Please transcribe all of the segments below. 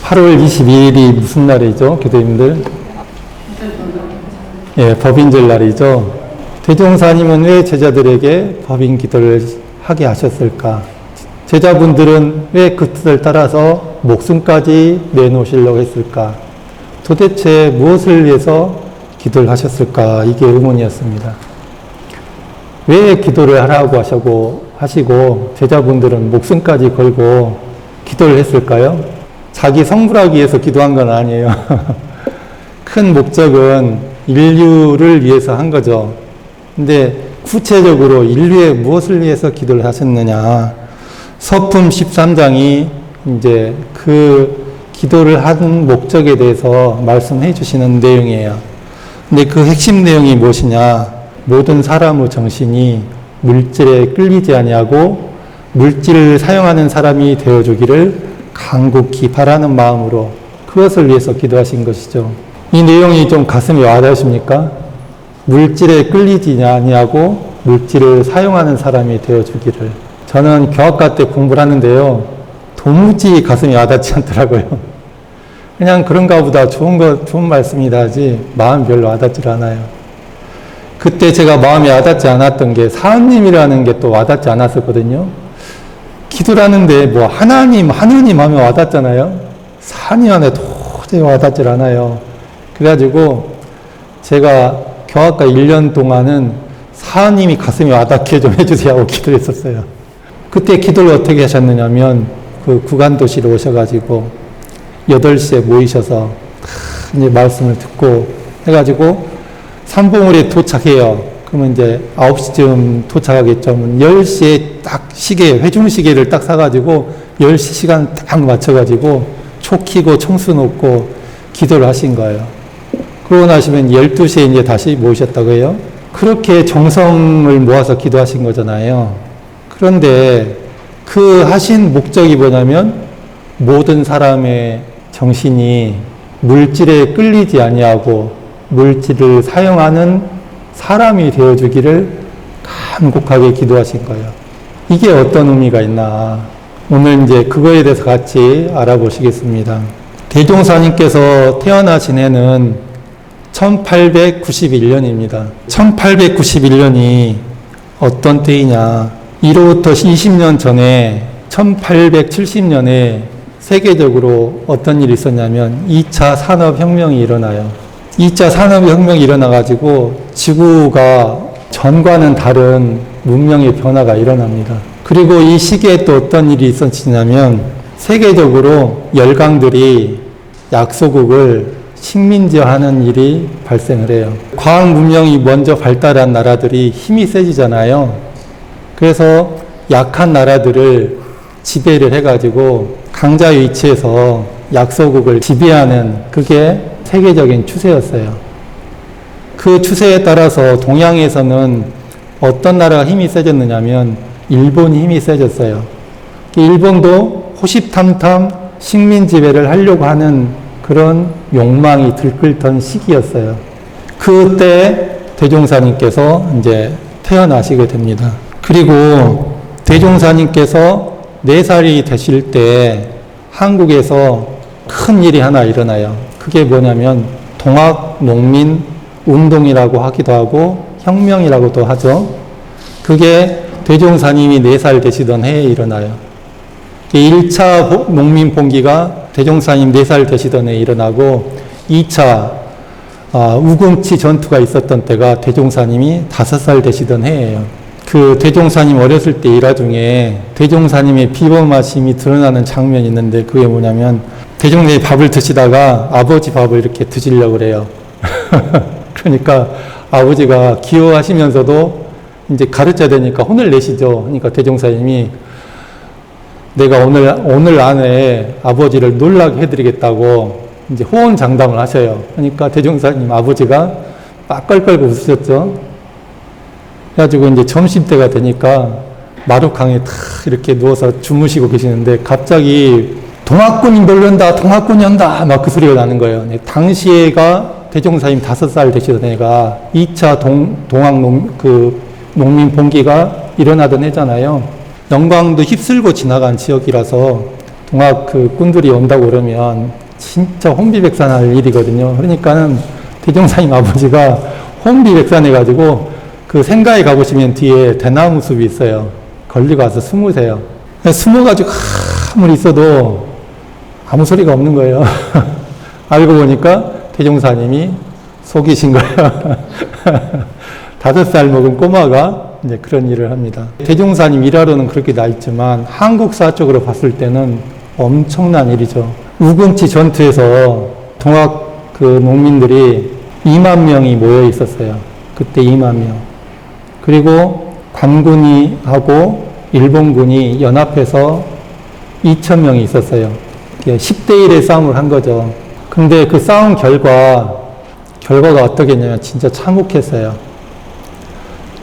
8월 22일이 무슨 날이죠, 교도님들? 예, 법인절 날이죠. 대종사님은 왜 제자들에게 법인 기도를 하게 하셨을까? 제자분들은 왜 그 뜻을 따라서 목숨까지 내놓으시려고 했을까? 도대체 무엇을 위해서 기도를 하셨을까? 이게 의문이었습니다. 왜 기도를 하라고 하시고 제자분들은 목숨까지 걸고 기도를 했을까요? 자기 성불하기 위해서 기도한 건 아니에요. 큰 목적은 인류를 위해서 한 거죠. 근데 구체적으로 인류의 무엇을 위해서 기도를 하셨느냐? 서품 13장이 이제 그 기도를 한 목적에 대해서 말씀해 주시는 내용이에요. 근데 그 핵심 내용이 무엇이냐? 모든 사람의 정신이 물질에 끌리지 아니하고 물질을 사용하는 사람이 되어주기를 간곡히 바라는 마음으로 그것을 위해서 기도하신 것이죠. 이 내용이 좀 가슴에 와닿으십니까? 물질에 끌리지 아니하고 물질을 사용하는 사람이 되어주기를. 저는 교학과 때 공부를 하는데요. 도무지 가슴이 와닿지 않더라고요. 그냥 그런가 보다 좋은 말씀이다 하지 마음이 별로 와닿지 않아요. 그때 제가 마음이 와닿지 않았던 게 사은님이라는 게 또 와닿지 않았었거든요. 기도를 하는데 뭐 하나님 하면 와닿잖아요. 사님 안에 도저히 와닿지 않아요. 그래가지고 제가 교학과 1년 동안은 사님이 가슴이 와닿게 좀 해주세요 하고 기도를 했었어요. 그때 기도를 어떻게 하셨느냐면 그 구간도시로 오셔가지고 8시에 모이셔서 이제 말씀을 듣고 해가지고 삼봉울에 도착해요. 그러면 이제 9시쯤 도착하겠죠. 10시에 딱 회중 시계를 딱 사가지고 10시 시간 딱 맞춰가지고 초 키고 청수 놓고 기도를 하신 거예요. 그러고 나시면 12시에 이제 다시 모이셨다고 해요. 그렇게 정성을 모아서 기도하신 거잖아요. 그런데 그 하신 목적이 뭐냐면 모든 사람의 정신이 물질에 끌리지 아니하고 물질을 사용하는 사람이 되어주기를 간곡하게 기도하신 거예요. 이게 어떤 의미가 있나. 오늘 이제 그거에 대해서 같이 알아보시겠습니다. 대종사님께서 태어나신 해는 1891년입니다. 1891년이 어떤 때이냐. 이로부터 20년 전에 1870년에 세계적으로 어떤 일이 있었냐면 2차 산업혁명이 일어나요. 2차 산업혁명이 일어나가지고 지구가 전과는 다른 문명의 변화가 일어납니다. 그리고 이 시기에 또 어떤 일이 있었냐면 세계적으로 열강들이 약소국을 식민지화하는 일이 발생을 해요. 과학 문명이 먼저 발달한 나라들이 힘이 세지잖아요. 그래서 약한 나라들을 지배를 해가지고 강자의 위치에서 약소국을 지배하는 그게 세계적인 추세였어요. 그 추세에 따라서 동양에서는 어떤 나라가 힘이 세졌느냐면 일본이 힘이 세졌어요. 일본도 호시탐탐 식민 지배를 하려고 하는 그런 욕망이 들끓던 시기였어요. 그때 대종사님께서 이제 태어나시게 됩니다. 그리고 대종사님께서 4살이 되실 때 한국에서 큰 일이 하나 일어나요. 그게 뭐냐면 동학농민운동이라고 하기도 하고 혁명이라고도 하죠. 그게 대종사님이 4살 되시던 해에 일어나요. 1차 농민봉기가 대종사님 4살 되시던 해에 일어나고 2차 우금치 전투가 있었던 때가 대종사님이 5살 되시던 해예요. 그 대종사님 어렸을 때 일화 중에 대종사님의 비범하심이 드러나는 장면이 있는데 그게 뭐냐면 대종사님이 밥을 드시다가 아버지 밥을 이렇게 드시려고 그래요. 그러니까 아버지가 귀여워하시면서도 이제 가르쳐야 되니까 혼을 내시죠. 그러니까 대종사님이 내가 오늘 안에 아버지를 놀라게 해드리겠다고 이제 호언장담을 하셔요. 그러니까 대종사님 아버지가 막 껄껄 웃으셨죠. 그래가지고 이제 점심때가 되니까 마루강에 탁 이렇게 누워서 주무시고 계시는데 갑자기 동학군이 몰려온다, 동학군이 온다, 막 그 소리가 나는 거예요. 당시에가 대종사님 5살 되시던 애가 2차 농민 봉기가 일어나던 해잖아요. 영광도 휩쓸고 지나간 지역이라서 동학 그 꾼들이 온다고 그러면 진짜 혼비백산할 일이거든요. 그러니까는 대종사님 아버지가 혼비백산해가지고 그 생가에 가보시면 뒤에 대나무 숲이 있어요. 걸리고 와서 숨으세요. 숨어가지고 아무리 있어도 아무 소리가 없는 거예요. 알고 보니까 대종사님이 속이신 거예요. 5살 먹은 꼬마가 이제 그런 일을 합니다. 대종사님 일하러는 그렇게 나 있지만 한국사 쪽으로 봤을 때는 엄청난 일이죠. 우금치 전투에서 동학 그 농민들이 2만 명이 모여 있었어요. 그때 2만 명. 그리고 관군이 하고 일본군이 연합해서 2천 명이 있었어요. 10대 1의 싸움을 한 거죠. 근데 그 싸움 결과가 어떻겠냐면 진짜 참혹했어요.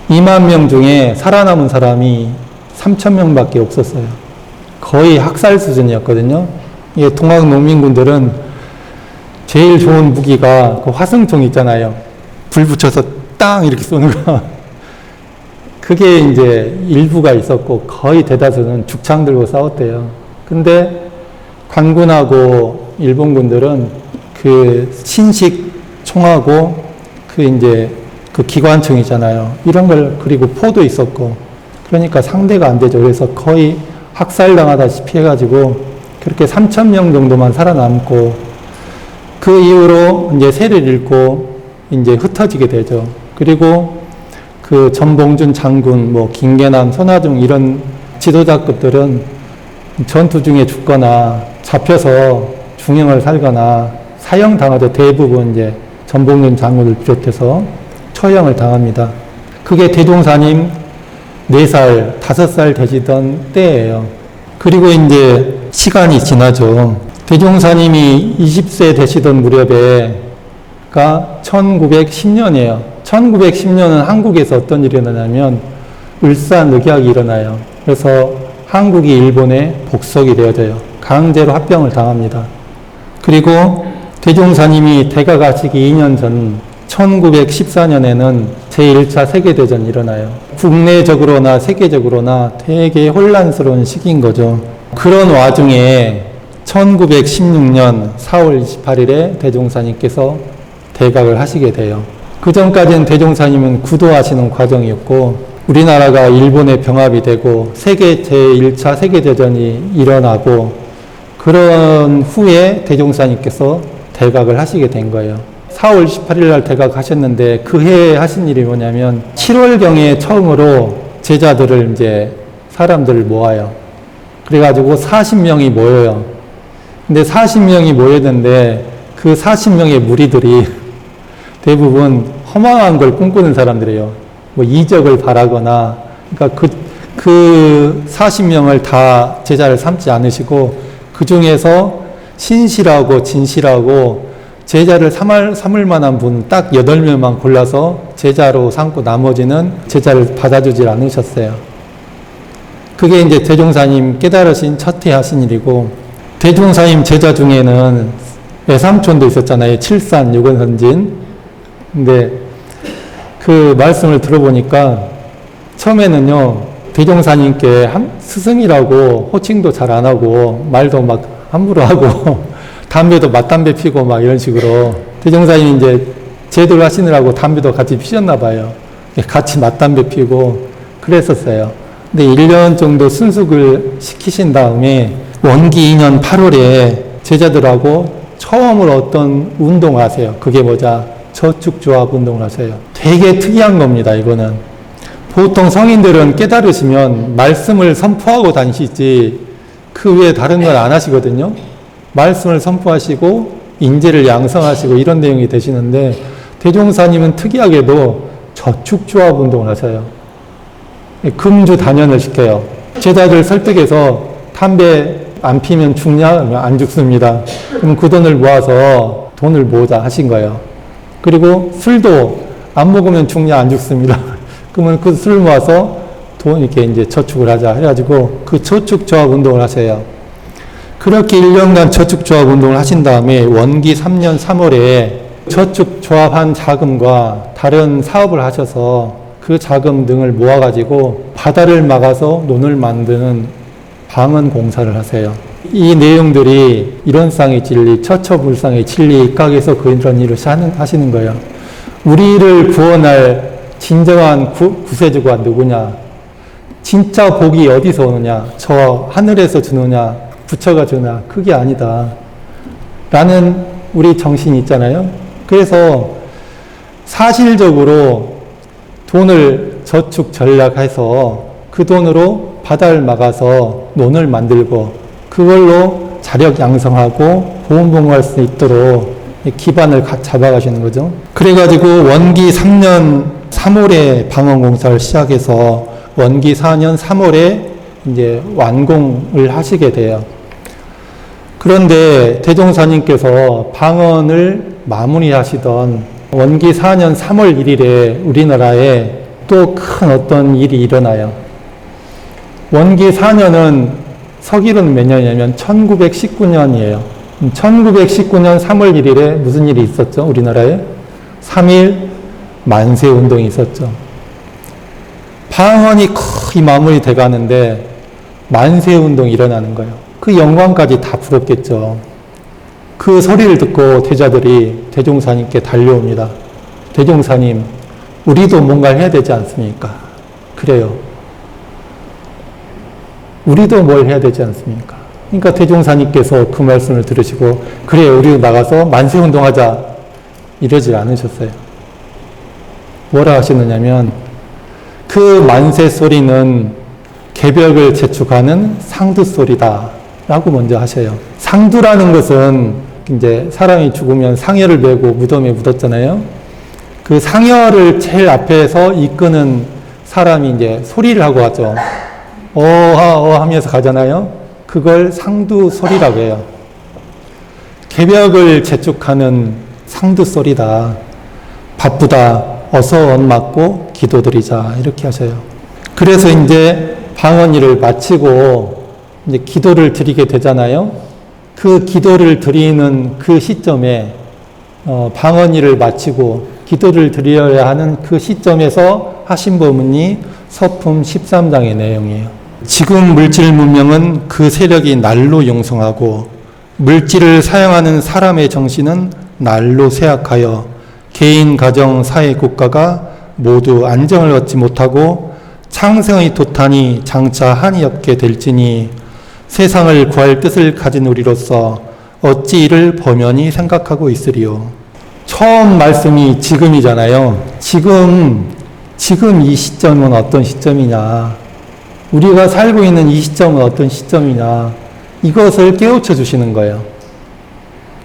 2만 명 중에 살아남은 사람이 3천 명밖에 없었어요. 거의 학살 수준이었거든요. 이게 동학 농민군들은 제일 좋은 무기가 그 화승총 있잖아요. 불 붙여서 땅 이렇게 쏘는 거. 그게 이제 일부가 있었고 거의 대다수는 죽창 들고 싸웠대요. 근데 관군하고 일본군들은 그 신식 총하고 그 이제 그 기관총 있잖아요. 이런 걸 그리고 포도 있었고 그러니까 상대가 안 되죠. 그래서 거의 학살당하다시피 해가지고 그렇게 3천 명 정도만 살아남고 그 이후로 이제 세를 잃고 이제 흩어지게 되죠. 그리고 그 전봉준 장군, 뭐 김계남, 손아중 이런 지도자급들은 전투 중에 죽거나 잡혀서 중형을 살거나 사형당하죠. 대부분 이제 전봉준 장군을 비롯해서 처형을 당합니다. 그게 대종사님 4살, 5살 되시던 때예요. 그리고 이제 시간이 지나죠. 대종사님이 20세 되시던 무렵에가 1910년이에요. 1910년은 한국에서 어떤 일이 일어나냐면 을사늑약이 일어나요. 그래서 한국이 일본에 복속이 되어져요. 강제로 합병을 당합니다. 그리고 대종사님이 대가 가시기 2년 전 1914년에는 제1차 세계대전이 일어나요. 국내적으로나 세계적으로나 되게 혼란스러운 시기인 거죠. 그런 와중에 1916년 4월 28일에 대종사님께서 대각을 하시게 돼요. 그 전까지는 대종사님은 구도하시는 과정이었고 우리나라가 일본에 병합이 되고 세계 제1차 세계대전이 일어나고 그런 후에 대종사님께서 대각을 하시게 된 거예요. 4월 28일 날 대각하셨는데 그 해에 하신 일이 뭐냐면 7월경에 처음으로 제자들을 이제 사람들을 모아요. 그래가지고 40명이 모여요. 근데 40명이 모였는데 그 40명의 무리들이 대부분 허망한 걸 꿈꾸는 사람들이에요. 뭐 이적을 바라거나, 그러니까 그 40명을 다 제자를 삼지 않으시고 그 중에서 신실하고 진실하고 제자를 삼을 만한 분 딱 8명만 골라서 제자로 삼고 나머지는 제자를 받아주질 않으셨어요. 그게 이제 대종사님 깨달으신 첫 해 하신 일이고, 대종사님 제자 중에는 외삼촌도 있었잖아요. 칠산 육원선진. 근데 그 말씀을 들어보니까 처음에는요, 대종사님께 스승이라고 호칭도 잘 안 하고 말도 막 함부로 하고 담배도 맞담배 피고 막 이런 식으로 대종사님이 이제 제도를 하시느라고 담배도 같이 피셨나 봐요. 같이 맞담배 피고 그랬었어요. 근데 1년 정도 순숙을 시키신 다음에 원기 2년 8월에 제자들하고 처음으로 어떤 운동을 하세요. 그게 뭐냐? 저축조합 운동을 하세요. 되게 특이한 겁니다, 이거는. 보통 성인들은 깨달으시면 말씀을 선포하고 다니시지 그 외에 다른 건 안 하시거든요. 말씀을 선포하시고 인재를 양성하시고 이런 내용이 되시는데 대종사님은 특이하게도 저축조합 운동을 하셔요. 금주 단연을 시켜요. 제자들 설득해서 담배 안 피면 죽냐? 안 죽습니다. 그럼 그 돈을 모아서 돈을 모으자 하신 거예요. 그리고 술도 안 먹으면 죽냐? 안 죽습니다. 그러면 그 술 모아서 돈 이렇게 이제 저축을 하자 해가지고 그 저축조합 운동을 하세요. 그렇게 1년간 저축조합 운동을 하신 다음에 원기 3년 3월에 저축조합한 자금과 다른 사업을 하셔서 그 자금 등을 모아가지고 바다를 막아서 논을 만드는 방은 공사를 하세요. 이 내용들이 이론상의 진리, 처처불상의 진리 각에서 그런 일을 하시는 거예요. 우리를 구원할 진정한 구세주가 누구냐? 진짜 복이 어디서 오느냐? 저 하늘에서 주느냐? 부처가 주느냐? 그게 아니다. 라는 우리 정신이 있잖아요. 그래서 사실적으로 돈을 저축 전략해서 그 돈으로 바다를 막아서 논을 만들고 그걸로 자력 양성하고 보온봉할 수 있도록 기반을 잡아가시는 거죠. 그래가지고 원기 3년 3월에 방언공사를 시작해서 원기 4년 3월에 이제 완공을 하시게 돼요. 그런데 대종사님께서 방언을 마무리하시던 원기 4년 3월 1일에 우리나라에 또 큰 어떤 일이 일어나요. 원기 4년은 서기로는 몇 년이냐면 1919년이에요. 1919년 3월 1일에 무슨 일이 있었죠? 우리나라에? 3.1 만세운동이 있었죠. 방언이 거의 마무리 돼 가는데 만세운동이 일어나는 거예요. 그 영광까지 다 부럽겠죠. 그 소리를 듣고 제자들이 대종사님께 달려옵니다. 대종사님, 우리도 뭔가를 해야 되지 않습니까? 그래요. 우리도 뭘 해야 되지 않습니까? 그러니까 대종사님께서 그 말씀을 들으시고 그래 우리도 나가서 만세운동하자 이러지 않으셨어요. 뭐라 하시느냐면 그 만세 소리는 개벽을 재촉하는 상두 소리다 라고 먼저 하셔요. 상두라는 것은 이제 사람이 죽으면 상여를 메고 무덤에 묻었잖아요. 그 상여를 제일 앞에서 이끄는 사람이 이제 소리를 하고 가죠. 하면서 가잖아요. 그걸 상두 소리라고 해요. 개벽을 재촉하는 상두 소리다. 바쁘다. 어서 언 맞고 기도드리자. 이렇게 하셔요. 그래서 이제 방언일을 마치고 이제 기도를 드리게 되잖아요. 그 기도를 드리는 그 시점에 방언일을 마치고 기도를 드려야 하는 그 시점에서 하신 법문이 서품 13장의 내용이에요. 지금 물질 문명은 그 세력이 날로 용성하고 물질을 사용하는 사람의 정신은 날로 쇠약하여 개인, 가정, 사회, 국가가 모두 안정을 얻지 못하고 창생의 도탄이 장차 한이 없게 될지니 세상을 구할 뜻을 가진 우리로서 어찌 이를 범연히 생각하고 있으리요. 처음 말씀이 지금이잖아요. 지금 이 시점은 어떤 시점이냐. 우리가 살고 있는 이 시점은 어떤 시점이냐. 이것을 깨우쳐 주시는 거예요.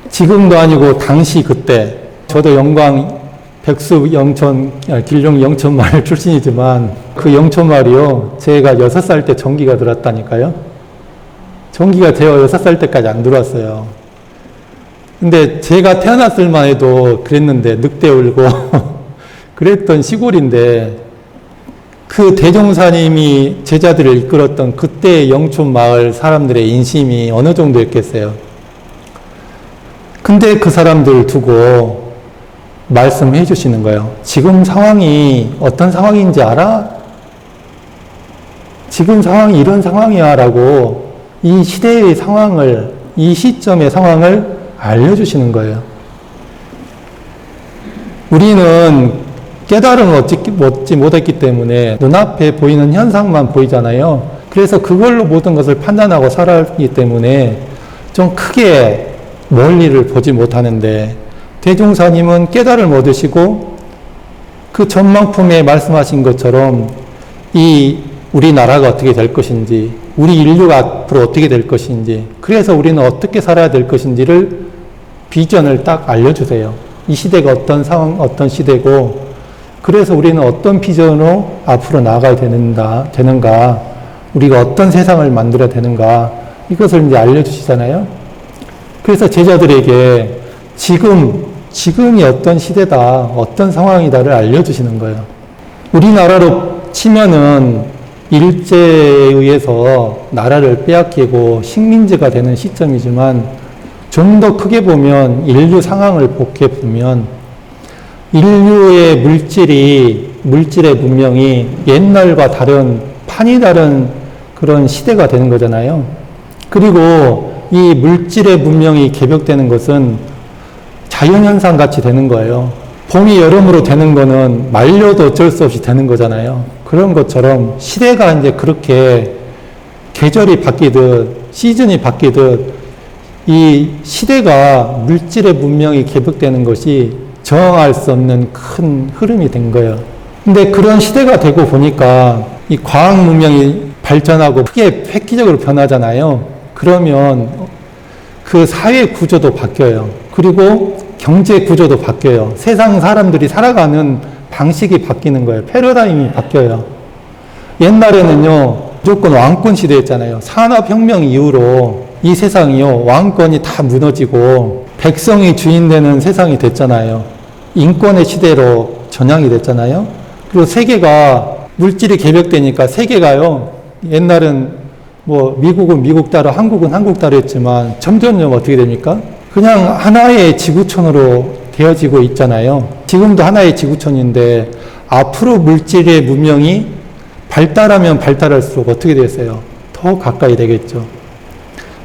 지금도 아니고 당시 그때. 저도 영광 백수 영천, 길룡 영천마을 출신이지만 그 영천마을이요. 제가 6살 때 전기가 들어왔다니까요. 전기가 제가 6살 때까지 안 들어왔어요. 근데 제가 태어났을 만 해도 그랬는데 늑대 울고 그랬던 시골인데 그 대종사님이 제자들을 이끌었던 그때 영촌마을 사람들의 인심이 어느 정도였겠어요. 근데 그 사람들 두고 말씀해 주시는 거예요. 지금 상황이 어떤 상황인지 알아? 지금 상황이 이런 상황이야 라고 이 시대의 상황을, 이 시점의 상황을 알려주시는 거예요. 우리는 깨달음을 얻지 못했기 때문에 눈앞에 보이는 현상만 보이잖아요. 그래서 그걸로 모든 것을 판단하고 살아가기 때문에 좀 크게 멀리를 보지 못하는데 대종사님은 깨달음을 얻으시고 그 전망품에 말씀하신 것처럼 이 우리나라가 어떻게 될 것인지, 우리 인류가 앞으로 어떻게 될 것인지, 그래서 우리는 어떻게 살아야 될 것인지를 비전을 딱 알려주세요. 이 시대가 어떤 상황, 어떤 시대고, 그래서 우리는 어떤 비전으로 앞으로 나아가야 되는가, 우리가 어떤 세상을 만들어야 되는가, 이것을 이제 알려주시잖아요. 그래서 제자들에게 지금이 어떤 시대다, 어떤 상황이다를 알려주시는 거예요. 우리나라로 치면은 일제에 의해서 나라를 빼앗기고 식민지가 되는 시점이지만 좀 더 크게 보면 인류 상황을 복해 보면 인류의 물질의 문명이 옛날과 판이 다른 그런 시대가 되는 거잖아요. 그리고 이 물질의 문명이 개벽되는 것은 자연현상 같이 되는 거예요. 봄이 여름으로 되는 거는 말려도 어쩔 수 없이 되는 거잖아요. 그런 것처럼 시대가 이제 그렇게 계절이 바뀌듯 시즌이 바뀌듯 이 시대가 물질의 문명이 개벽되는 것이 저항할 수 없는 큰 흐름이 된 거예요. 근데 그런 시대가 되고 보니까 이 과학 문명이 발전하고 크게 획기적으로 변하잖아요. 그러면 그 사회 구조도 바뀌어요. 그리고 경제 구조도 바뀌어요. 세상 사람들이 살아가는 방식이 바뀌는 거예요. 패러다임이 바뀌어요. 옛날에는요, 무조건 왕권 시대였잖아요. 산업혁명 이후로 이 세상이요, 왕권이 다 무너지고 백성이 주인 되는 세상이 됐잖아요. 인권의 시대로 전향이 됐잖아요. 그리고 세계가 물질이 개벽되니까 세계가요, 옛날은 뭐 미국은 미국 따라 한국은 한국 따라 했지만 점점점 어떻게 됩니까? 그냥 하나의 지구촌으로 되어지고 있잖아요. 지금도 하나의 지구촌인데 앞으로 물질의 문명이 발달하면 발달할수록 어떻게 됐어요? 더 가까이 되겠죠.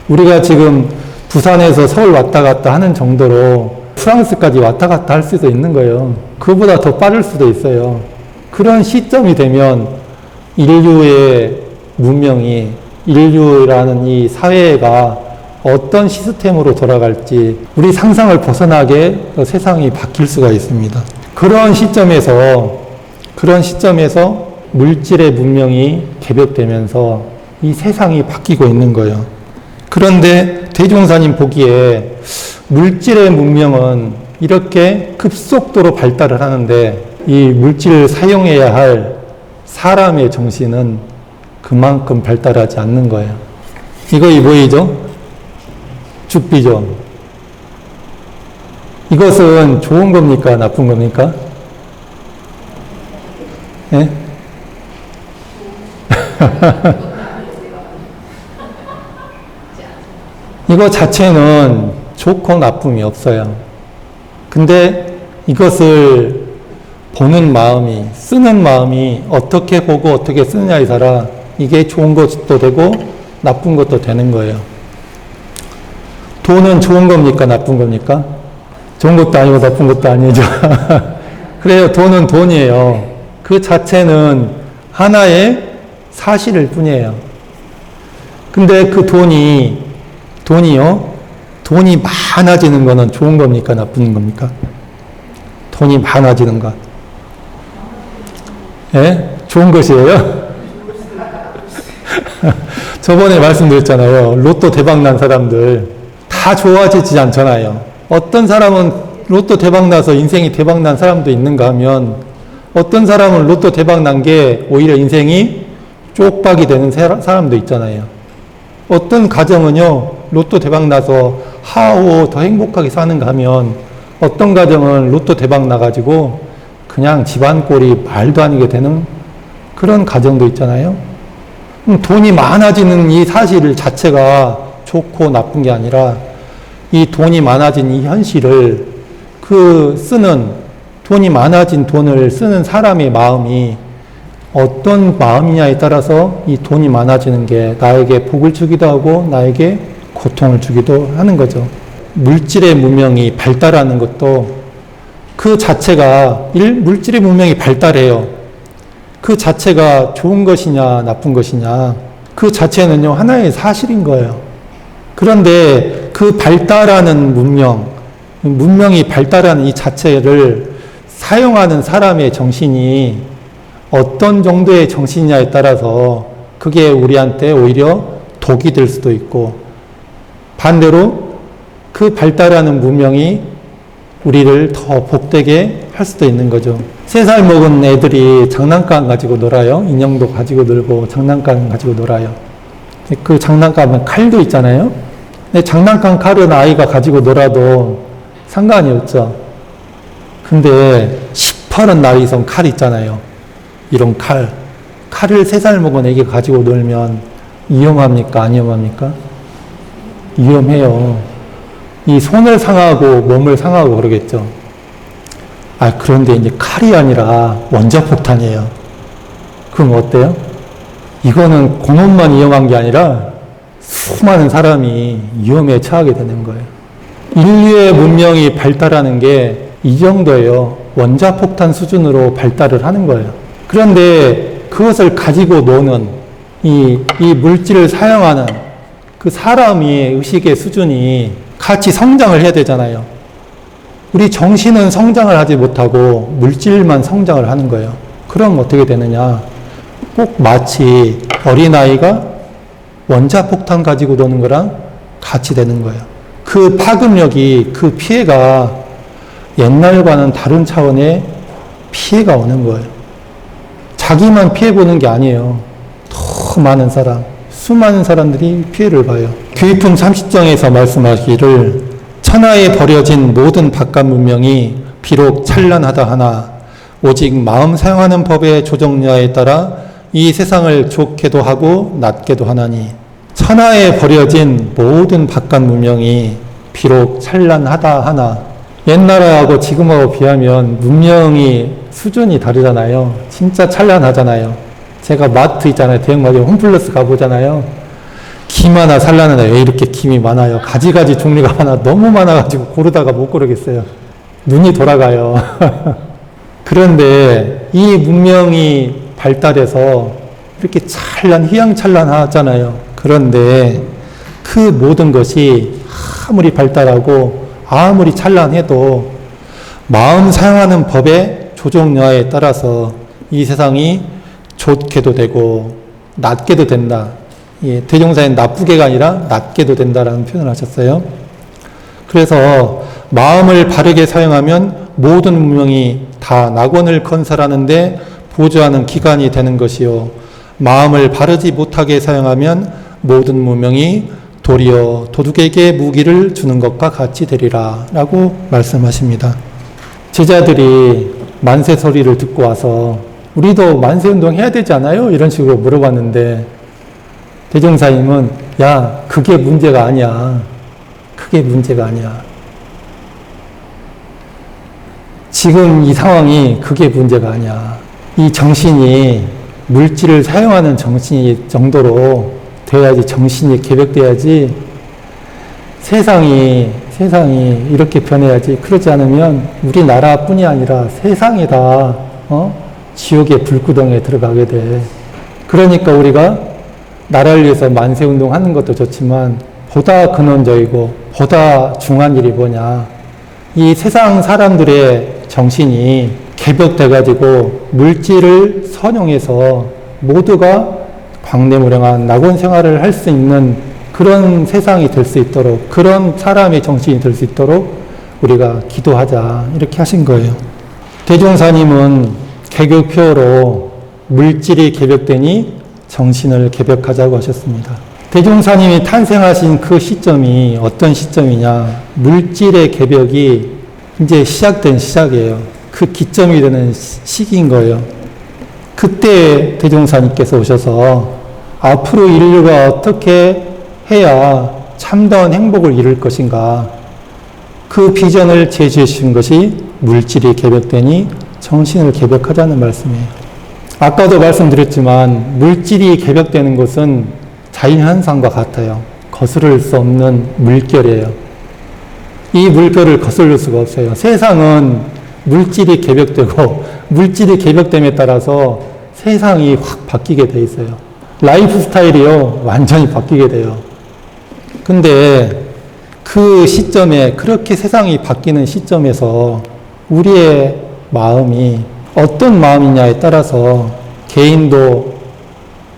우리가 지금 부산에서 서울 왔다 갔다 하는 정도로 프랑스까지 왔다 갔다 할 수도 있는 거예요. 그보다 더 빠를 수도 있어요. 그런 시점이 되면 인류의 문명이, 인류라는 이 사회가 어떤 시스템으로 돌아갈지 우리 상상을 벗어나게 세상이 바뀔 수가 있습니다. 그런 시점에서 물질의 문명이 개벽되면서 이 세상이 바뀌고 있는 거예요. 그런데 대종사님 보기에 물질의 문명은 이렇게 급속도로 발달을 하는데 이 물질을 사용해야 할 사람의 정신은 그만큼 발달하지 않는 거예요. 이거 보이죠? 죽비죠. 이것은 좋은 겁니까? 나쁜 겁니까? 예? 이거 자체는 좋고 나쁨이 없어요. 근데 이것을 보는 마음이, 쓰는 마음이 어떻게 보고 어떻게 쓰느냐에 따라 이게 좋은 것도 되고 나쁜 것도 되는 거예요. 돈은 좋은 겁니까? 나쁜 겁니까? 좋은 것도 아니고 나쁜 것도 아니죠. 그래요. 돈은 돈이에요. 그 자체는 하나의 사실일 뿐이에요. 근데 그 돈이 많아지는 거는 좋은 겁니까? 나쁜 겁니까? 돈이 많아지는 것. 예? 좋은 것이에요? 저번에 말씀드렸잖아요. 로또 대박 난 사람들 다 좋아지지 않잖아요. 어떤 사람은 로또 대박 나서 인생이 대박 난 사람도 있는가 하면 어떤 사람은 로또 대박 난 게 오히려 인생이 쪽박이 되는 사람도 있잖아요. 어떤 가정은요, 로또 대박 나서 하오 더 행복하게 사는가 하면 어떤 가정은 로또 대박 나가지고 그냥 집안 꼴이 말도 아니게 되는 그런 가정도 있잖아요. 돈이 많아지는 이 사실 자체가 좋고 나쁜 게 아니라 이 돈이 많아진 이 현실을 돈이 많아진 돈을 쓰는 사람의 마음이 어떤 마음이냐에 따라서 이 돈이 많아지는 게 나에게 복을 주기도 하고 나에게 고통을 주기도 하는 거죠. 물질의 문명이 발달하는 것도 그 자체가 물질의 문명이 발달해요. 그 자체가 좋은 것이냐 나쁜 것이냐 그 자체는요 하나의 사실인 거예요. 그런데 그 발달하는 문명이 발달하는 이 자체를 사용하는 사람의 정신이 어떤 정도의 정신이냐에 따라서 그게 우리한테 오히려 독이 될 수도 있고 반대로 그 발달하는 문명이 우리를 더 복되게 할 수도 있는 거죠. 3살 먹은 애들이 장난감 가지고 놀아요. 인형도 가지고 놀고 장난감 가지고 놀아요. 그 장난감은 칼도 있잖아요. 근데 장난감 칼은 아이가 가지고 놀아도 상관이 없죠. 근데 시퍼런 나리선 칼 있잖아요. 이런 칼을 3살 먹은 애기가 가지고 놀면 위험합니까? 안 위험합니까? 위험해요. 이 손을 상하고 몸을 상하고 그러겠죠. 그런데 이제 칼이 아니라 원자폭탄이에요. 그럼 어때요? 이거는 공원만 위험한 게 아니라 수많은 사람이 위험에 처하게 되는 거예요. 인류의 문명이 발달하는 게 이 정도예요. 원자폭탄 수준으로 발달을 하는 거예요. 그런데 그것을 가지고 노는 이 물질을 사용하는 그 사람의 의식의 수준이 같이 성장을 해야 되잖아요. 우리 정신은 성장을 하지 못하고 물질만 성장을 하는 거예요. 그럼 어떻게 되느냐? 꼭 마치 어린아이가 원자폭탄 가지고 노는 거랑 같이 되는 거예요. 그 파급력이, 그 피해가 옛날과는 다른 차원의 피해가 오는 거예요. 자기만 피해보는 게 아니에요. 더 많은 사람, 수많은 사람들이 피해를 봐요. 교육품 30장에서 말씀하시기를 천하에 버려진 모든 바깥 문명이 비록 찬란하다 하나 오직 마음 사용하는 법의 조정여에 따라 이 세상을 좋게도 하고 낮게도 하나니 천하에 버려진 모든 바깥 문명이 비록 찬란하다 하나 옛날하고 지금하고 비하면 문명이 수준이 다르잖아요. 진짜 찬란하잖아요. 제가 마트 있잖아요. 대형마트 홈플러스 가보잖아요. 김 하나 살라는데 왜 이렇게 김이 많아요? 가지가지 종류가 많아. 너무 많아가지고 고르다가 못 고르겠어요. 눈이 돌아가요. 그런데 이 문명이 발달해서 이렇게 휘황찬란하잖아요. 그런데 그 모든 것이 아무리 발달하고 아무리 찬란해도 마음 사용하는 법의 조종여하에 따라서 이 세상이 좋게도 되고 낮게도 된다. 예, 대종사는 나쁘게가 아니라 낮게도 된다라는 표현을 하셨어요. 그래서 마음을 바르게 사용하면 모든 문명이 다 낙원을 건설하는데 보조하는 기관이 되는 것이요. 마음을 바르지 못하게 사용하면 모든 문명이 도리어 도둑에게 무기를 주는 것과 같이 되리라 라고 말씀하십니다. 제자들이 만세 소리를 듣고 와서 우리도 만세운동 해야 되지 않아요? 이런 식으로 물어봤는데 대종사님은 야, 그게 문제가 아니야. 그게 문제가 아니야. 지금 이 상황이 그게 문제가 아니야. 이 정신이 물질을 사용하는 정신이 정도로 돼야지, 정신이 개벽돼야지, 세상이 이렇게 변해야지. 그러지 않으면 우리나라뿐이 아니라 세상이 다 지옥의 불구덩이에 들어가게 돼. 그러니까 우리가 나라를 위해서 만세운동 하는 것도 좋지만 보다 근원적이고 보다 중요한 일이 뭐냐. 이 세상 사람들의 정신이 개벽돼가지고 물질을 선용해서 모두가 광대무량한 낙원 생활을 할 수 있는 그런 세상이 될 수 있도록, 그런 사람의 정신이 될 수 있도록 우리가 기도하자, 이렇게 하신 거예요. 대종사님은 개교표로 물질이 개벽되니 정신을 개벽하자고 하셨습니다. 대종사님이 탄생하신 그 시점이 어떤 시점이냐? 물질의 개벽이 이제 시작된 시작이에요. 그 기점이 되는 시기인 거예요. 그때 대종사님께서 오셔서 앞으로 인류가 어떻게 해야 참다운 행복을 이룰 것인가, 그 비전을 제시해 주신 것이 물질이 개벽되니 정신을 개벽하자는 말씀이에요. 아까도 말씀드렸지만 물질이 개벽되는 것은 자연현상과 같아요. 거스를 수 없는 물결이에요. 이 물결을 거스를 수가 없어요. 세상은 물질이 개벽되고 물질이 개벽됨에 따라서 세상이 확 바뀌게 돼 있어요. 라이프 스타일이요, 완전히 바뀌게 돼요. 근데 그 시점에, 그렇게 세상이 바뀌는 시점에서 우리의 마음이 어떤 마음이냐에 따라서 개인도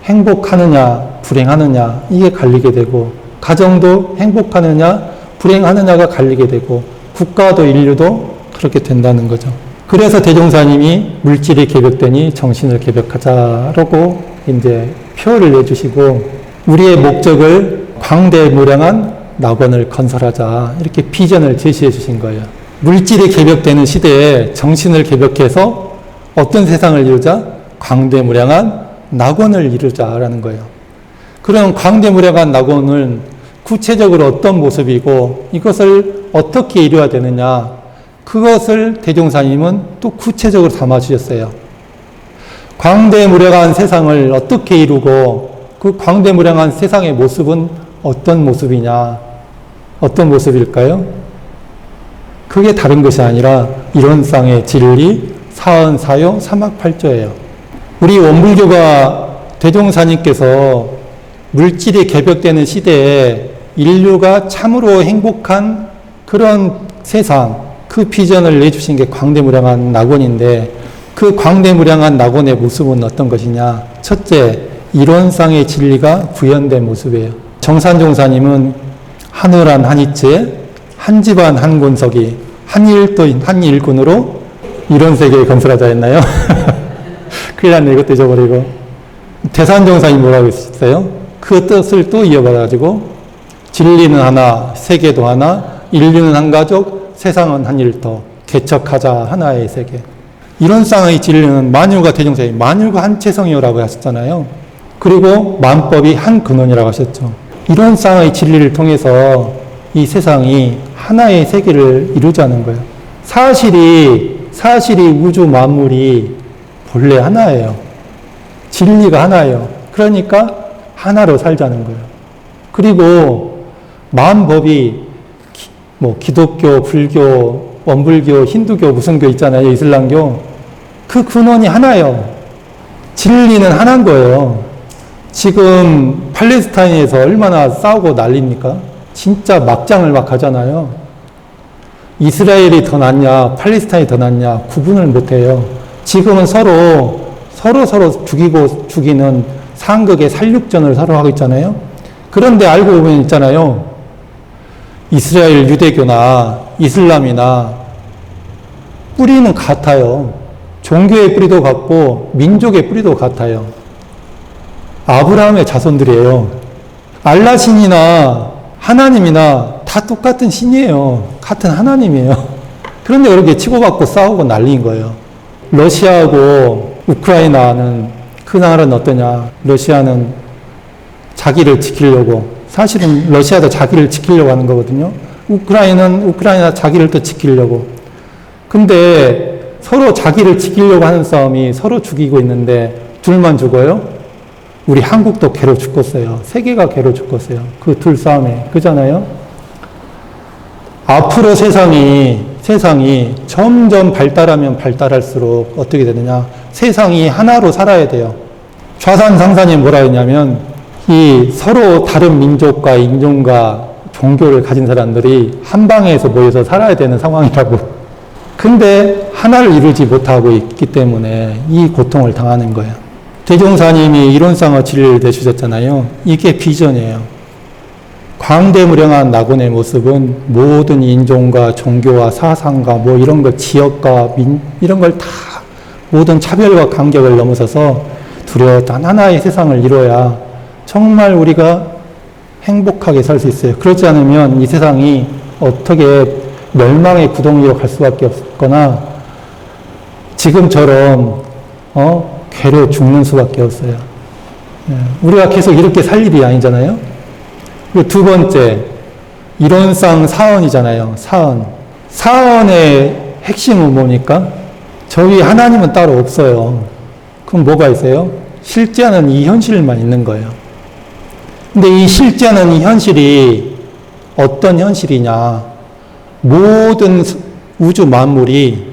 행복하느냐 불행하느냐 이게 갈리게 되고, 가정도 행복하느냐 불행하느냐가 갈리게 되고, 국가도 인류도 그렇게 된다는 거죠. 그래서 대종사님이 물질이 개벽되니 정신을 개벽하자라고 이제 표를 내주시고, 우리의 목적을 광대무량한 낙원을 건설하자, 이렇게 비전을 제시해 주신 거예요. 물질이 개벽되는 시대에 정신을 개벽해서 어떤 세상을 이루자? 광대무량한 낙원을 이루자라는 거예요. 그럼 광대무량한 낙원은 구체적으로 어떤 모습이고 이것을 어떻게 이루어야 되느냐, 그것을 대종사님은 또 구체적으로 담아주셨어요. 광대무량한 세상을 어떻게 이루고 그 광대무량한 세상의 모습은 어떤 모습이냐? 어떤 모습일까요? 그게 다른 것이 아니라 이론상의 진리, 사언, 사요, 삼학팔조예요. 우리 원불교가 대종사님께서 물질이 개벽되는 시대에 인류가 참으로 행복한 그런 세상, 그 비전을 내주신 게 광대무량한 낙원인데 그 광대무량한 낙원의 모습은 어떤 것이냐? 첫째, 이론상의 진리가 구현된 모습이에요. 정산종사님은 하늘한 한이체, 한 집안 한 권석이 한 일꾼으로 이런 세계를 건설하자 했나요? 큰일 났네. 이것도 잊어버리고. 대산종사님 뭐라고 했어요? 그 뜻을 또 이어받아가지고 진리는 하나, 세계도 하나, 인류는 한 가족, 세상은 한 일터, 개척하자 하나의 세계. 이론상의 진리는 만유가 대종사님, 만유가 한 체성이요라고 하셨잖아요. 그리고 만법이 한 근원이라고 하셨죠. 이론상의 진리를 통해서 이 세상이 하나의 세계를 이루자는 거예요. 사실이 우주 만물이 본래 하나예요. 진리가 하나예요. 그러니까 하나로 살자는 거예요. 그리고 만법이 기독교, 불교, 원불교, 힌두교, 무슨 교 있잖아요. 이슬람교. 그 근원이 하나예요. 진리는 하나인 거예요. 지금 팔레스타인에서 얼마나 싸우고 난립니까? 진짜 막장을 막 하잖아요. 이스라엘이 더 낫냐, 팔레스타인이 더 낫냐, 구분을 못 해요. 지금은 서로 죽이는 상극의 살육전을 서로 하고 있잖아요. 그런데 알고 보면 있잖아요. 이스라엘 유대교나 이슬람이나 뿌리는 같아요. 종교의 뿌리도 같고 민족의 뿌리도 같아요. 아브라함의 자손들이에요. 알라 신이나 하나님이나 다 똑같은 신이에요. 같은 하나님이에요. 그런데 그렇게 치고받고 싸우고 난리인 거예요. 러시아하고 우크라이나는 그 나라는 어떠냐? 러시아는 자기를 지키려고, 사실은 러시아도 자기를 지키려고 하는 거거든요. 우크라이나 자기를 또 지키려고. 근데 서로 자기를 지키려고 하는 싸움이 서로 죽이고 있는데 둘만 죽어요? 우리 한국도 개로 죽었어요. 세계가 개로 죽었어요. 그 둘 싸움에. 그잖아요? 앞으로 세상이 점점 발달하면 발달할수록 어떻게 되느냐? 세상이 하나로 살아야 돼요. 좌산상사님 뭐라 했냐면, 이 서로 다른 민족과 인종과 종교를 가진 사람들이 한 방에서 모여서 살아야 되는 상황이라고. 근데 하나를 이루지 못하고 있기 때문에 이 고통을 당하는 거예요. 대종사님이 이론상의 진리를 내주셨잖아요. 이게 비전이에요. 광대무량한 낙원의 모습은 모든 인종과 종교와 사상과 이런 걸 지역과 이런 걸 다 모든 차별과 간격을 넘어서서 뚜렷한 하나의 세상을 이뤄야 정말 우리가 행복하게 살 수 있어요. 그렇지 않으면 이 세상이 어떻게 멸망의 구덩이로 갈 수밖에 없거나 지금처럼 괴로 죽는 수밖에 없어요. 우리가 계속 이렇게 살 일이 아니잖아요. 그리고 두 번째, 이론상 사언이잖아요. 사언의 핵심은 뭡니까? 저희 하나님은 따로 없어요. 그럼 뭐가 있어요? 실제하는 이 현실만 있는 거예요. 근데 이 실제하는 이 현실이 어떤 현실이냐? 모든 우주 만물이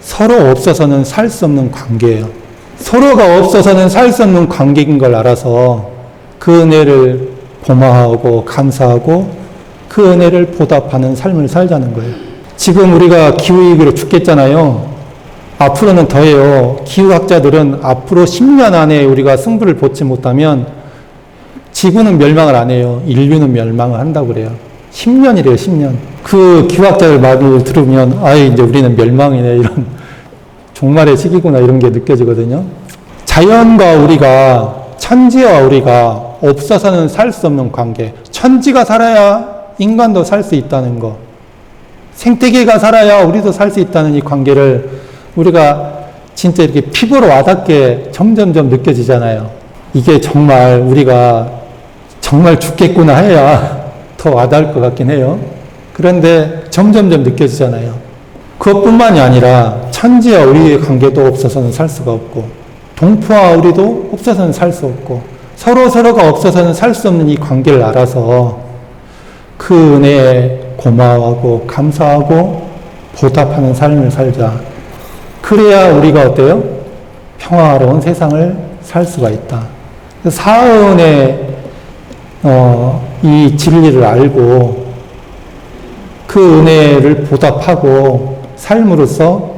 서로 없어서는 살 수 없는 관계예요. 서로가 없어서는 살 수 없는 관계인 걸 알아서 그 은혜를 고마워하고 감사하고 그 은혜를 보답하는 삶을 살자는 거예요. 지금 우리가 기후위기로 죽겠잖아요. 앞으로는 더해요. 기후학자들은 앞으로 10년 안에 우리가 승부를 보지 못하면 지구는 멸망을 안 해요. 인류는 멸망을 한다고 그래요. 10년이래요, 10년. 그 기후학자들 말을 들으면 이제 우리는 멸망이네, 이런 종말의 시기구나, 이런 게 느껴지거든요. 자연과 우리가, 천지와 우리가 없어서는 살 수 없는 관계. 천지가 살아야 인간도 살 수 있다는 거. 생태계가 살아야 우리도 살 수 있다는 이 관계를 우리가 진짜 이렇게 피부로 와닿게 점점점 느껴지잖아요. 이게 정말 우리가 정말 죽겠구나 해야 더 와닿을 것 같긴 해요. 그런데 점점점 느껴지잖아요. 그것뿐만이 아니라 천지와 우리의 관계도 없어서는 살 수가 없고, 동포와 우리도 없어서는 살 수 없고, 서로가 없어서는 살 수 없는 이 관계를 알아서 그 은혜에 고마워하고 감사하고 보답하는 삶을 살자. 그래야 우리가 어때요? 평화로운 세상을 살 수가 있다. 사은의 이 진리를 알고 그 은혜를 보답하고 삶으로써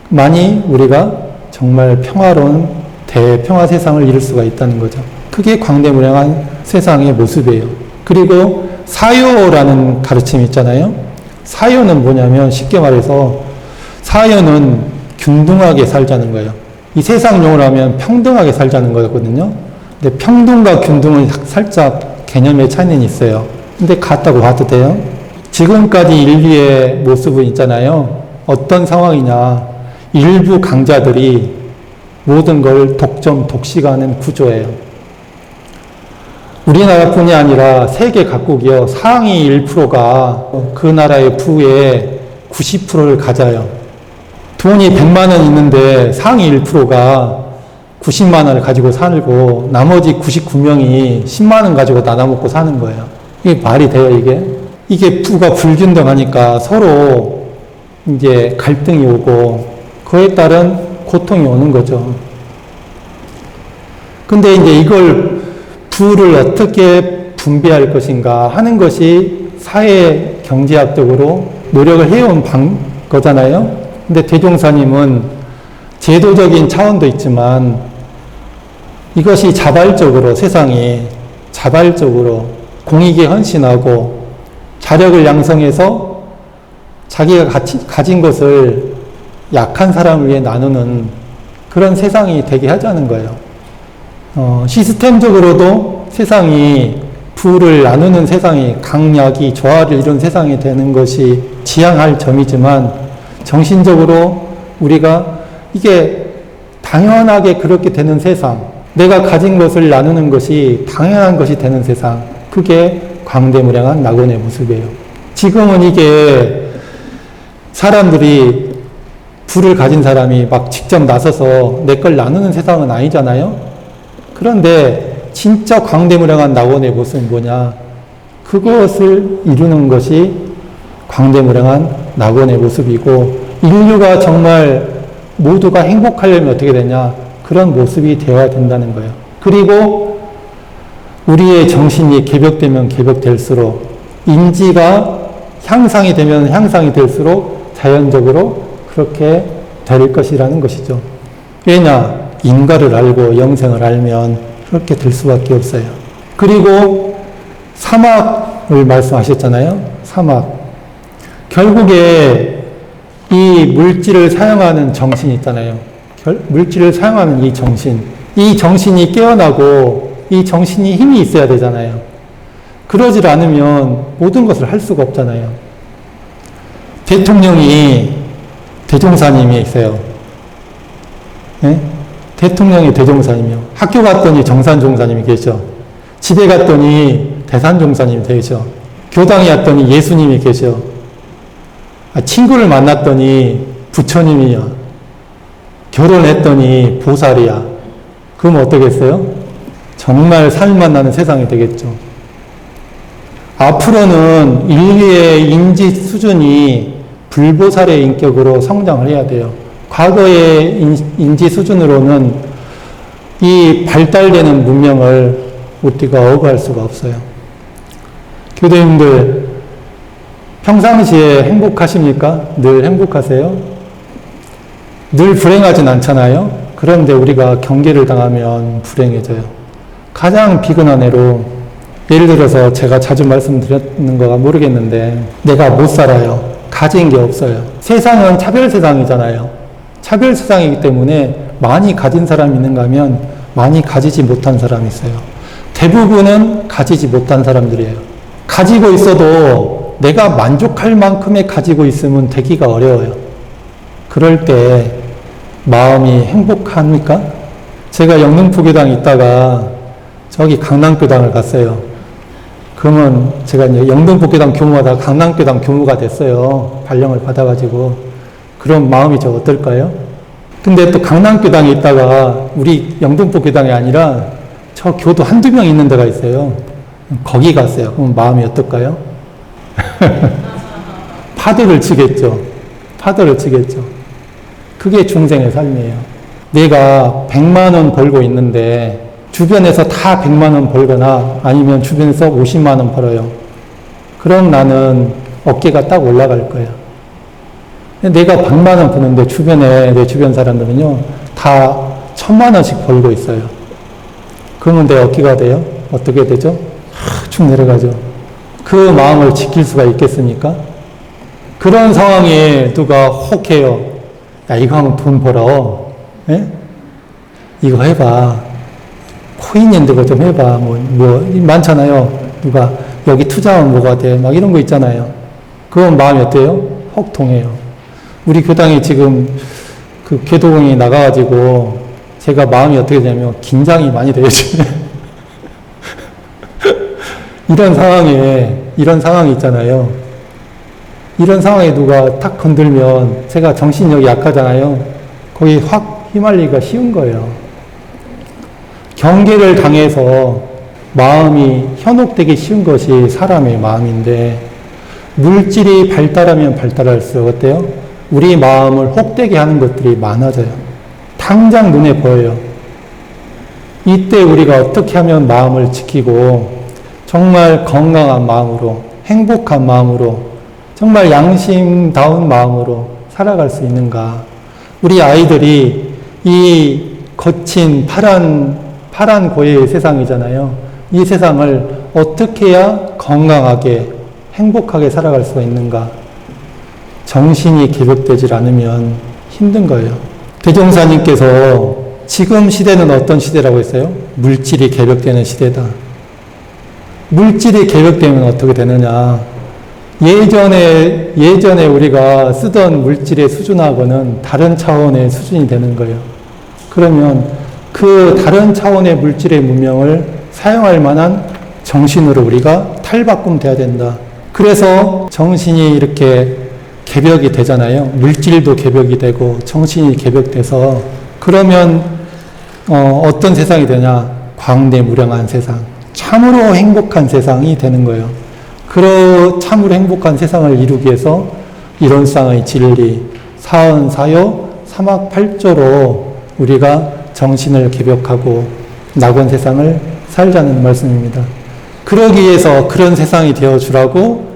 많이 우리가 정말 평화로운 대평화 세상을 이룰 수가 있다는 거죠. 그게 광대무량한 세상의 모습이에요. 그리고 사요라는 가르침이 있잖아요. 사요는 뭐냐면 쉽게 말해서 사요는 균등하게 살자는 거예요. 이 세상 용어로 하면 평등하게 살자는 거거든요. 근데 평등과 균등은 살짝 개념의 차이는 있어요. 근데 같다고 봐도 돼요. 지금까지 인류의 모습은 있잖아요. 어떤 상황이냐. 일부 강자들이 모든 걸 독식하는 구조예요. 우리나라뿐이 아니라 세계 각국이요. 상위 1%가 그 나라의 부의 90%를 가져요. 돈이 100만 원 있는데 상위 1%가 90만 원을 가지고 살고 나머지 99명이 10만 원 가지고 나눠먹고 사는 거예요. 이게 말이 돼요, 이게? 이게 부가 불균등하니까 서로 이제 갈등이 오고 그에 따른 고통이 오는 거죠. 근데 이제 이걸 부를 어떻게 분배할 것인가 하는 것이 사회 경제학적으로 노력을 해온 거잖아요. 근데 대종사님은 제도적인 차원도 있지만 이것이 자발적으로 세상이 자발적으로 공익에 헌신하고 자력을 양성해서 자기가 가진 것을 약한 사람을 위해 나누는 그런 세상이 되게 하자는 거예요. 시스템적으로도 세상이 부를 나누는 세상이 강약이 조화를 이룬 세상이 되는 것이 지향할 점이지만 정신적으로 우리가 이게 당연하게 그렇게 되는 세상, 내가 가진 것을 나누는 것이 당연한 것이 되는 세상, 그게 광대무량한 낙원의 모습이에요. 지금은 이게 사람들이 부를 가진 사람이 막 직접 나서서 내 걸 나누는 세상은 아니잖아요. 그런데 진짜 광대무량한 낙원의 모습은 뭐냐? 그것을 이루는 것이 광대무량한 낙원의 모습이고 인류가 정말 모두가 행복하려면 어떻게 되냐? 그런 모습이 되어야 된다는 거예요. 그리고 우리의 정신이 개벽되면 개벽될수록 인지가 향상이 되면 향상이 될수록 자연적으로 그렇게 될 것이라는 것이죠. 왜냐? 인과를 알고 영생을 알면 그렇게 될 수밖에 없어요. 그리고 사막을 말씀하셨잖아요. 사막. 결국에 이 물질을 사용하는 정신이 있잖아요. 물질을 사용하는 이 정신이 깨어나고 이 정신이 힘이 있어야 되잖아요. 그러질 않으면 모든 것을 할 수가 없잖아요. 대통령이 대종사님이 있어요. 네? 대통령이 대종사님이요. 학교 갔더니 정산종사님이 계셔. 집에 갔더니 대산종사님이 계셔. 교당에 왔더니 예수님이 계셔. 친구를 만났더니 부처님이야. 결혼했더니 보살이야. 그럼 어떻겠어요? 정말 삶만 나는 세상이 되겠죠. 앞으로는 인류의 인지 수준이 불보살의 인격으로 성장을 해야 돼요. 과거의 인지 수준으로는 이 발달되는 문명을 우리가 어부할 수가 없어요. 교도님들 평상시에 행복하십니까? 늘 행복하세요? 늘 불행하진 않잖아요? 그런데 우리가 경계를 당하면 불행해져요. 가장 비근한 예로 예를 들어서 제가 자주 말씀드렸는 거가 모르겠는데 내가 못 살아요. 가진 게 없어요. 세상은 차별 세상이잖아요. 차별 세상이기 때문에 많이 가진 사람이 있는가 하면 많이 가지지 못한 사람이 있어요. 대부분은 가지지 못한 사람들이에요. 가지고 있어도 내가 만족할 만큼의 가지고 있으면 되기가 어려워요. 그럴 때 마음이 행복합니까? 제가 영등포교당에 있다가 저기 강남교당을 갔어요. 그러면 제가 이제 영등포교당 교무하다가 강남교당 교무가 됐어요. 발령을 받아가지고. 그럼 마음이 저 어떨까요? 근데 또 강남교당에 있다가 우리 영등포교당이 아니라 저 교도 한두 명 있는 데가 있어요. 거기 갔어요. 그럼 마음이 어떨까요? 파도를 치겠죠. 파도를 치겠죠. 그게 중생의 삶이에요. 내가 100만 원 벌고 있는데 주변에서 다 100만 원 벌거나 아니면 주변에서 50만 원 벌어요. 그럼 나는 어깨가 딱 올라갈 거야. 내가 100만 원 버는데 내 주변 사람들은요, 다 1000만 원씩 벌고 있어요. 그러면 내 어깨가 돼요? 어떻게 되죠? 축 내려가죠. 그 마음을 지킬 수가 있겠습니까? 그런 상황에 누가 혹해요. 야, 이거 하면 돈 벌어. 예? 이거 해봐. 코인 연대고 좀 해봐. 많잖아요. 누가 여기 투자하면 뭐가 돼. 막 이런 거 있잖아요. 그건 마음이 어때요? 혹 통해요. 우리 교당에 지금 그 개도공이 나가가지고 제가 마음이 어떻게 되냐면 긴장이 많이 돼요, 지금. 이런 상황이 있잖아요. 이런 상황에 누가 탁 건들면 제가 정신력이 약하잖아요. 거기 확 휘말리기가 쉬운 거예요. 경계를 당해서 마음이 현혹되기 쉬운 것이 사람의 마음인데, 물질이 발달하면 발달할수록 어때요? 우리 마음을 혹되게 하는 것들이 많아져요. 당장 눈에 보여요. 이때 우리가 어떻게 하면 마음을 지키고 정말 건강한 마음으로, 행복한 마음으로, 정말 양심다운 마음으로 살아갈 수 있는가? 우리 아이들이 이 거친 파란 고해의 세상이잖아요. 이 세상을 어떻게 해야 건강하게, 행복하게 살아갈 수가 있는가? 정신이 개벽되질 않으면 힘든 거예요. 대종사님께서 지금 시대는 어떤 시대라고 했어요? 물질이 개벽되는 시대다. 물질이 개벽되면 어떻게 되느냐? 예전에 우리가 쓰던 물질의 수준하고는 다른 차원의 수준이 되는 거예요. 그러면 그 다른 차원의 물질의 문명을 사용할 만한 정신으로 우리가 탈바꿈돼야 된다. 그래서 정신이 이렇게 개벽이 되잖아요. 물질도 개벽이 되고 정신이 개벽돼서, 그러면 어떤 세상이 되냐? 광대무량한 세상, 참으로 행복한 세상이 되는 거예요. 참으로 행복한 세상을 이루기 위해서 이론상의 진리, 사언, 사요, 삼학팔조로 우리가 정신을 개벽하고 낙원 세상을 살자는 말씀입니다. 그러기 위해서 그런 세상이 되어주라고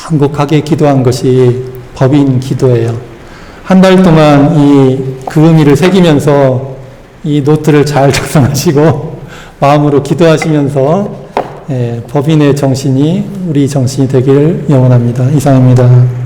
간곡하게 기도한 것이 법인 기도예요. 한 달 동안 그 의미를 새기면서 이 노트를 잘 작성하시고 마음으로 기도하시면서 법인의 정신이 우리 정신이 되기를 염원합니다. 이상입니다.